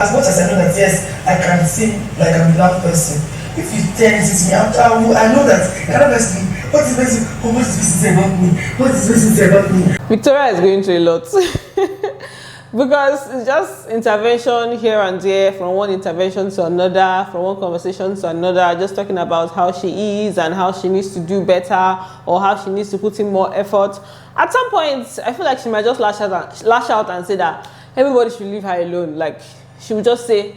As much as I know that, yes, I can seem like I'm a loud person. If you tell me to me, I know that I don't ask me, what is this say about me? What is this say about me? Victoria is going through a lot. Because it's just intervention here and there, from one intervention to another, from one conversation to another, just talking about how she is and how she needs to do better or how she needs to put in more effort. At some point, I feel like she might just lash out and say that everybody should leave her alone. Like, she would just say,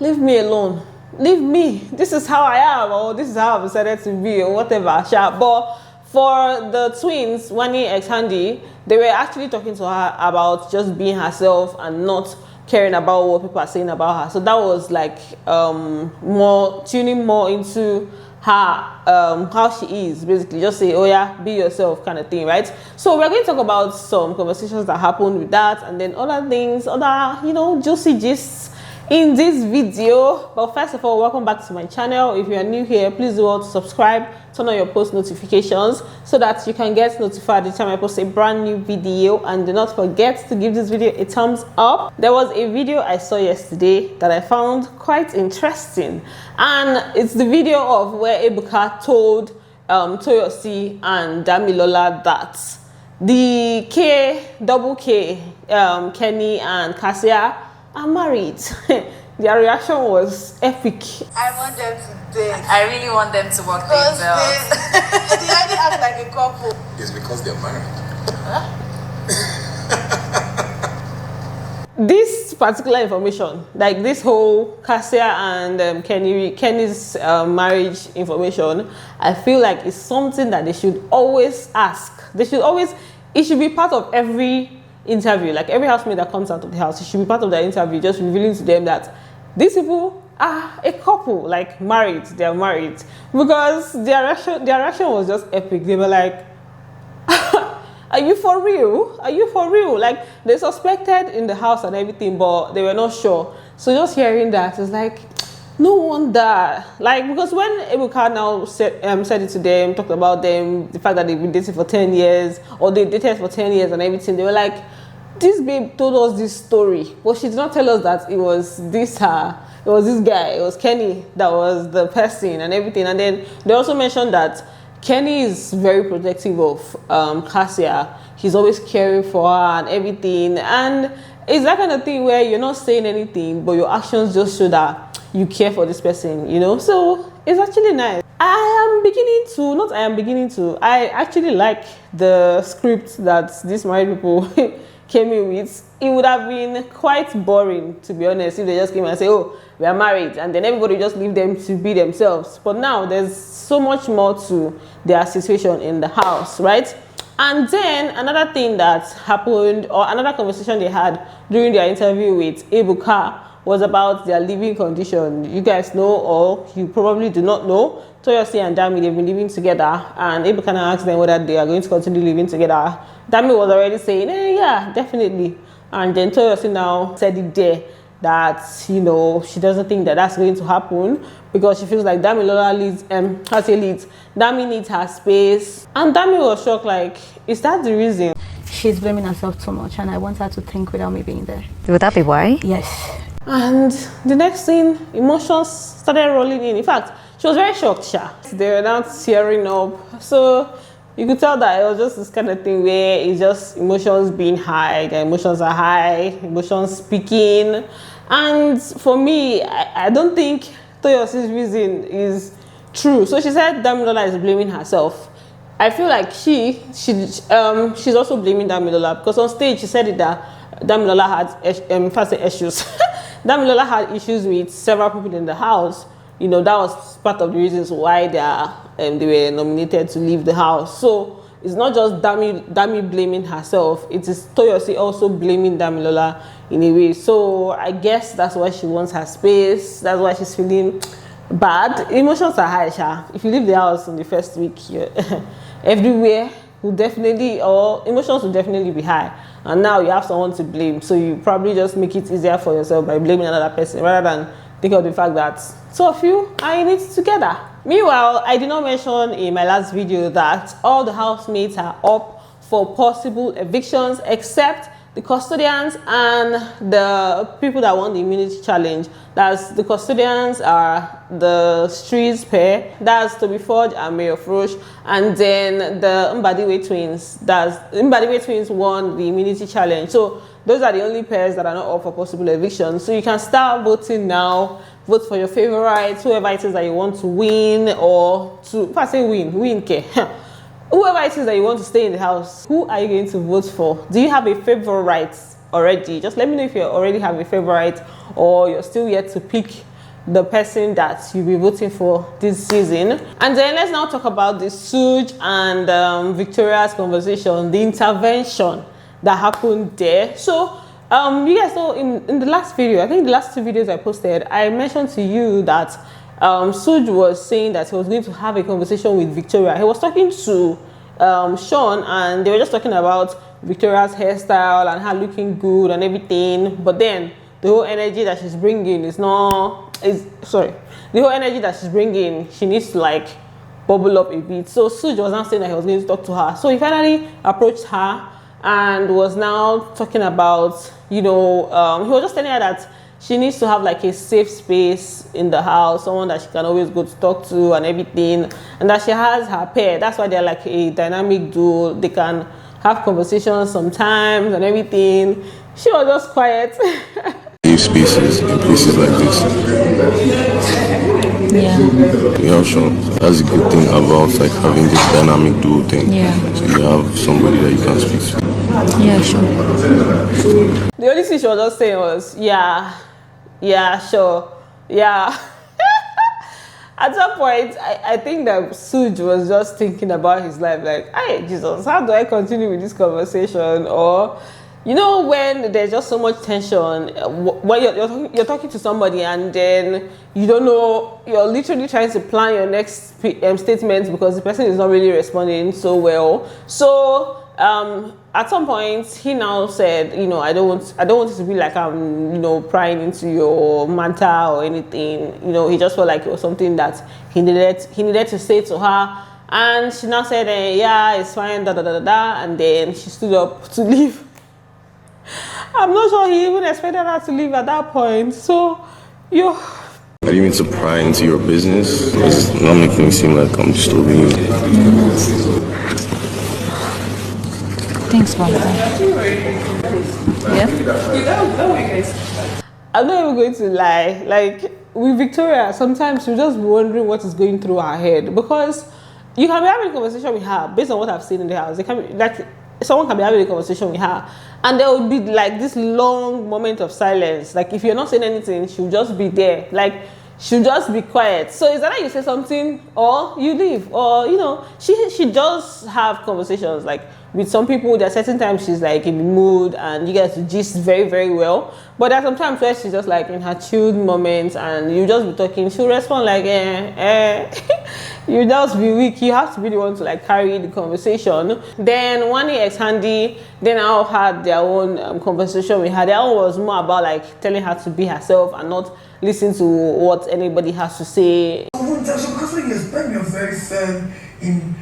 leave me alone. Leave me. This is how I am, or this is how I've decided to be, or whatever. But for the twins, Wani x Handy, they were actually talking to her about just being herself and not caring about what people are saying about her. So that was like tuning more into her, how she is, basically. Just say, oh yeah, be yourself kind of thing, right? So we're going to talk about some conversations that happened with that, and then other things, other, juicy gists in this video. But first of all, welcome back to my channel. If you are new here, please do want to subscribe, turn on your post notifications so that you can get notified each time I post a brand new video. And do not forget to give this video a thumbs up. There was a video I saw yesterday that I found quite interesting, and it's the video of where Ebuka told Toyosi and Damilola that the Double K, Kenny and Cassia are married. Their reaction was epic. I want them to date. I really want them to work things out. They already act like a couple. It's because they're married. This particular information, like this whole Cassia and Kenny's marriage information, I feel like it's something that they should always ask. It should be part of every interview. Like every housemate that comes out of the house, it should be part of their interview, just revealing to them that these people are a couple, like married, they are married. Because their reaction was just epic. They were like, are you for real? Are you for real? Like, they suspected in the house and everything, but they were not sure. So just hearing that, it's like, no wonder. Like, because when Ebuka now said it to them, talked about them, the fact that they've been dating for 10 years, or they dated for 10 years and everything, they were like, this babe told us this story, but she did not tell us that it was this guy, it was Kenny that was the person and everything. And then they also mentioned that Kenny is very protective of Cassia. He's always caring for her and everything. And it's that kind of thing where you're not saying anything, but your actions just show that you care for this person, So it's actually nice. I actually like the script that these married people came in with. It would have been quite boring, to be honest, if they just came and say, oh, we are married, and then everybody just leave them to be themselves. But now there's so much more to their situation in the house, right? And then another thing that happened, or another conversation they had during their interview with Ebuka, was about their living condition. You guys know, or you probably do not know, Toyosi and Dami, they've been living together, and Ebuka asked them whether they are going to continue living together. Dami was already saying, yeah, definitely. And then Toyosi now said it there that, she doesn't think that that's going to happen because she feels like Damilola leads, Dami needs her space. And Dami was shocked, like, is that the reason? She's blaming herself too much, and I want her to think without me being there. Would that be why? Yes. And the next thing, emotions started rolling in. In fact, she was very shocked, Sha. They were now tearing up. So you could tell that it was just this kind of thing where it's just emotions being high. The emotions are high, emotions speaking. And for me, I don't think Toyosi's reason is true. So she said Damilola is blaming herself. I feel like she's also blaming Damilola, because on stage she said it that Damilola had issues. Damilola had issues with several people in the house. That was part of the reasons why they were nominated to leave the house. So it's not just Dami blaming herself. It is Toyosi also blaming Damilola in a way. So I guess that's why she wants her space. That's why she's feeling bad. Emotions are high, Sha. If you leave the house in the first week, everywhere will definitely, or emotions will definitely be high. And now you have someone to blame. So you probably just make it easier for yourself by blaming another person rather than think of the fact that two of you are in it together. Meanwhile, I did not mention in my last video that all the housemates are up for possible evictions except the custodians and the people that won the immunity challenge. That's the custodians are the Streets pair, that's Toby Forge and Mayor Frosh, and then the Mbadiwe twins. That's Mbadiwe twins won the immunity challenge. So those are the only pairs that are not up for possible eviction. So you can start voting now. Vote for your favorites, whoever it is that you want to win, or to, if I say win, okay. Whoever it is that you want to stay in the house, who are you going to vote for? Do you have a favorite already? Just let me know if you already have a favorite, or you're still yet to pick the person that you'll be voting for this season. And then let's now talk about the Sooj and Victoria's conversation, the intervention that happened there. So you guys know in the last video, I think the last 2 videos I posted, I mentioned to you that Sooj was saying that he was going to have a conversation with Victoria. He was talking to Sean, and they were just talking about Victoria's hairstyle and her looking good and everything. But then the whole energy that she's bringing is the whole energy that she's bringing, she needs to like bubble up a bit. So Sooj was now saying that he was going to talk to her. So he finally approached her and was now talking about, you know, he was just telling her that she needs to have like a safe space in the house, someone that she can always go to talk to and everything, and that she has her pair. That's why they're like a dynamic duo. They can have conversations sometimes and everything. She was just quiet. Safe spaces in places like this. Yeah, sure. That's a good thing about like having this dynamic duo thing. Yeah. So you have somebody that you can speak to. Yeah, sure. The only thing she was just saying was, yeah, sure, yeah. At some point, I think that Sooj was just thinking about his life, like, hey, Jesus, how do I continue with this conversation? Or, you know, when there's just so much tension, when you're talking to somebody and then you don't know, you're literally trying to plan your next statement because the person is not really responding so well. So, at some point, he now said, you know, I don't want it to be like I'm, you know, prying into your matter or anything. You know, he just felt like it was something that he needed to say to her. And she now said, yeah, it's fine, da da da da da. And then she stood up to leave. I'm not sure he even expected her to leave at that point. So, I didn't mean to pry into your business. It's not making me seem like I'm disturbing you. Thanks, Monica. Yeah? I'm not even going to lie. Like, with Victoria, sometimes you just be wondering what is going through her head. Because you can be having a conversation with her based on what I've seen in the house. It can be, like, someone can be having a conversation with her and there will be like this long moment of silence. Like, if you're not saying anything, she'll just be there. Like, she'll just be quiet. So it's either you say something or you leave. Or, you know, she does have conversations. Like, with some people, there are certain times she's like in the mood and you guys gist very, very well. But there are some times where she's just like in her chilled moments and you just be talking. She'll respond like, you just be weak. You have to be the one to like carry the conversation. Then Wani ex Handy, they now had their own conversation with her. Their own was more about like telling her to be herself and not listen to what anybody has to say. Because when you're very firm in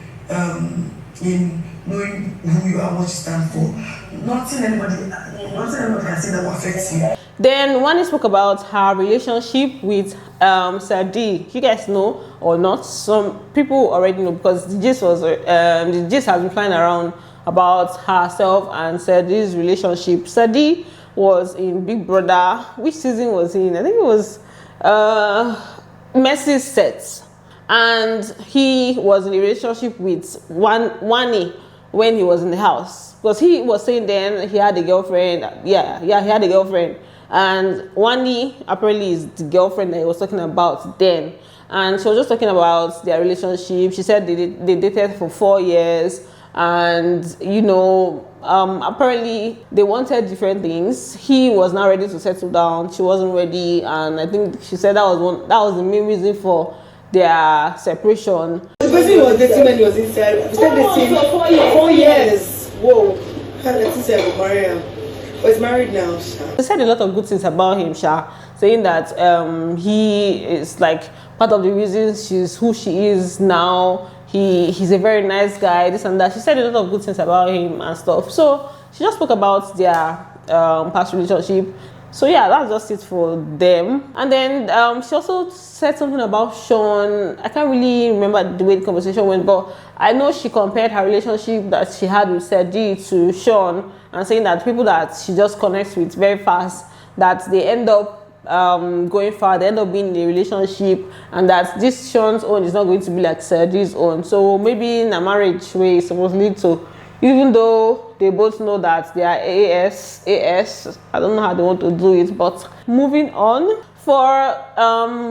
knowing who you are, what you stand for, nothing anybody can say that will affect you. Then Wani spoke about her relationship with Sadi. You guys know or not? Some people already know because the gist has been flying around about herself and Sadi's relationship. Sadi was in Big Brother. Which season was he in? I think it was Mercy's set. And he was in a relationship with Wani when he was in the house. Because he was saying then he had a girlfriend. Yeah, he had a girlfriend. And Wani apparently is the girlfriend that he was talking about then. And she was just talking about their relationship. She said they dated for 4 years. And, you know, apparently they wanted different things. He was not ready to settle down. She wasn't ready. And I think she said that was the main reason for their separation. The person he was dating when he was inside, he said they same for 4 years. Whoa, let's say I'm married. But he's married now, Sha. He said a lot of good things about him, Sha, saying that he is like part of the reasons she's who she is now. He's a very nice guy, this and that. She said a lot of good things about him and stuff. So she just spoke about their past relationship. So yeah, that's just it for them. And then she also said something about Sean. I can't really remember the way the conversation went, but I know she compared her relationship that she had with Sergi to Sean, and saying that people that she just connects with very fast, that they end up going far, they end up being in a relationship, and that this Sean's own is not going to be like Sergi's own. So maybe in a marriage way, it's supposed to lead to, even though they both know that they are AS, I don't know how they want to do it. But moving on, for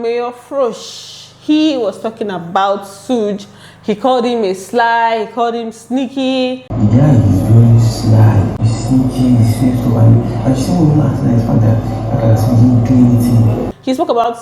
Mayor Frosh, he was talking about Sooj. He called him a sly, he called him sneaky. The guy is very sly, he's sneaky, he's faithful, and she won't last night for that. I can see him do anything. He spoke about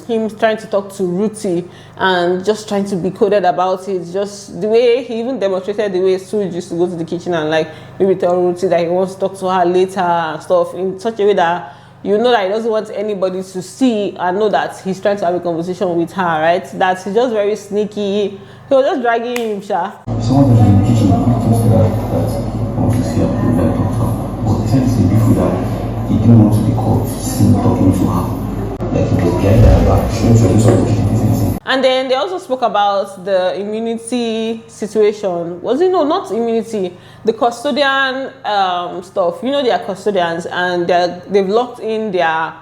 him trying to talk to Ruthie and just trying to be coded about it. Just the way he even demonstrated the way Sooj used to go to the kitchen and like maybe tell Ruthie that he wants to talk to her later and stuff, in such a way that you know that he doesn't want anybody to see and know that he's trying to have a conversation with her, right? That he's just very sneaky. He was just dragging him, Sha. Someone was in the kitchen, close to that wants to see her prove that doctor. But he said it's a before that he didn't want to be caught seen talking to her. Like he was behind her back, she wants to do something. And then they also spoke about the immunity situation. Was it? No, not immunity. The custodian stuff. You know, they are custodians and they've locked in their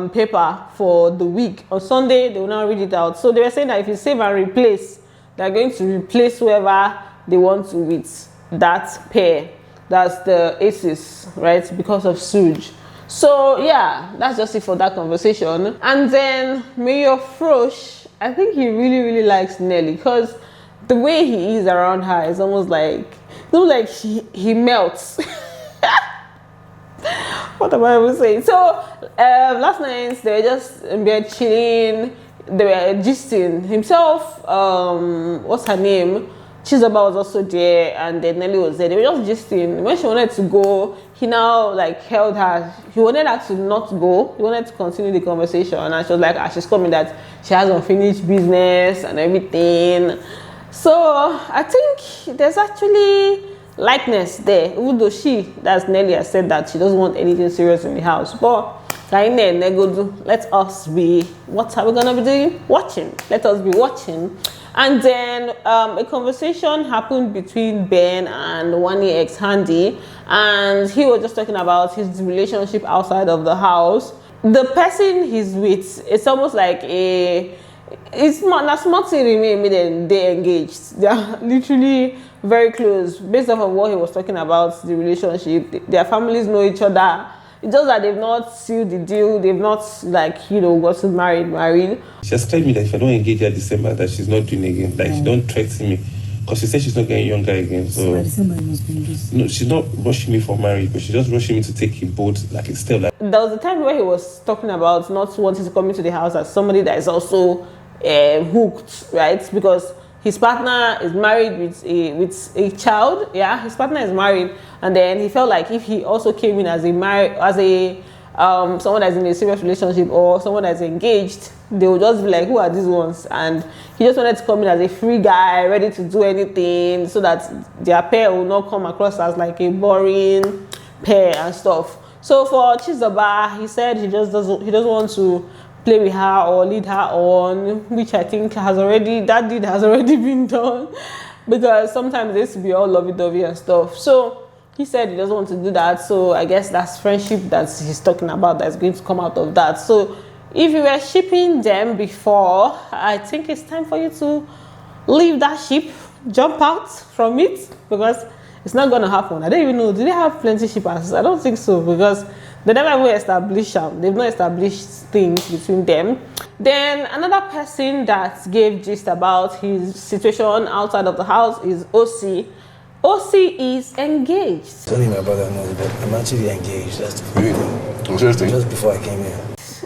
paper for the week. On Sunday, they will now read it out. So they were saying that if you save and replace, they're going to replace whoever they want to with that pair. That's the aces, right? Because of Sooj. So yeah, that's just it for that conversation. And then Mayor Frosh, I think he really likes Nelly, because the way he is around her is almost like he melts. What am I even saying? So last night they were just in bed chilling. They were gisting himself. What's her name? Chizoba was also there, and then Nelly was there. They were just gisting. When she wanted to go, he now like held her. He wanted her to not go. He wanted to continue the conversation, and she was like, she's coming, that she has unfinished business and everything. So I think there's actually likeness there, even though that's Nelly, has said that she doesn't want anything serious in the house. But let us be, what are we gonna be doing? Watching. Let us be watching. And then a conversation happened between Ben and Wani ex Handy, and he was just talking about his relationship outside of the house. The person he's with, it's almost like it's not smart to remain, they engaged. They are literally very close. Based off of what he was talking about, the relationship, their families know each other. It's just that they've not sealed the deal. They've not, gotten married. She has told me that if I don't engage her December, that she's not doing again. Like, she don't threaten me. Because she said she's not getting younger again. So no, she's not rushing me for marriage, but she's just rushing me to take a bold, like a step. Like, there was a time where he was talking about not wanting to come into the house as somebody that is also hooked, right? Because his partner is married with a child. Yeah, his partner is married, and then he felt like if he also came in as someone that's in a serious relationship or someone that's engaged, they would just be like, who are these ones? And he just wanted to come in as a free guy, ready to do anything, so that their pair will not come across as like a boring pair and stuff. So for Chizoba, he said he doesn't want to play with her or lead her on, which I think that deed has already been done, because sometimes they used to be all lovey-dovey and stuff. So he said he doesn't want to do that. So I guess that's friendship that he's talking about that's going to come out of that. So if you were shipping them before, I think it's time for you to leave that ship, jump out from it, because it's not going to happen. I don't even know, do they have plenty shippers? I don't think so, because they never even established them. They've not established things between them. Then another person that gave gist about his situation outside of the house is OC. OC is engaged. Only my brother knows that I'm actually engaged. That's the Really? Interesting. Just before I came here.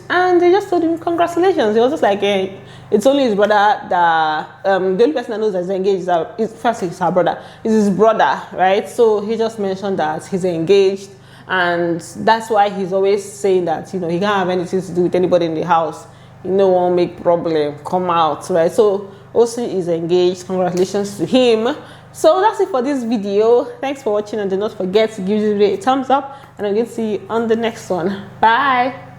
And they just told him congratulations. He was just like, it's only his brother that, the only person that knows that he's engaged is her brother. It's his brother, right? So he just mentioned that he's engaged. And that's why he's always saying that, he can't have anything to do with anybody in the house. No one make problem, come out, right? So OC is engaged. Congratulations to him. So that's it for this video. Thanks for watching, and do not forget to give this video a thumbs up, and I'm going to see you on the next one. Bye.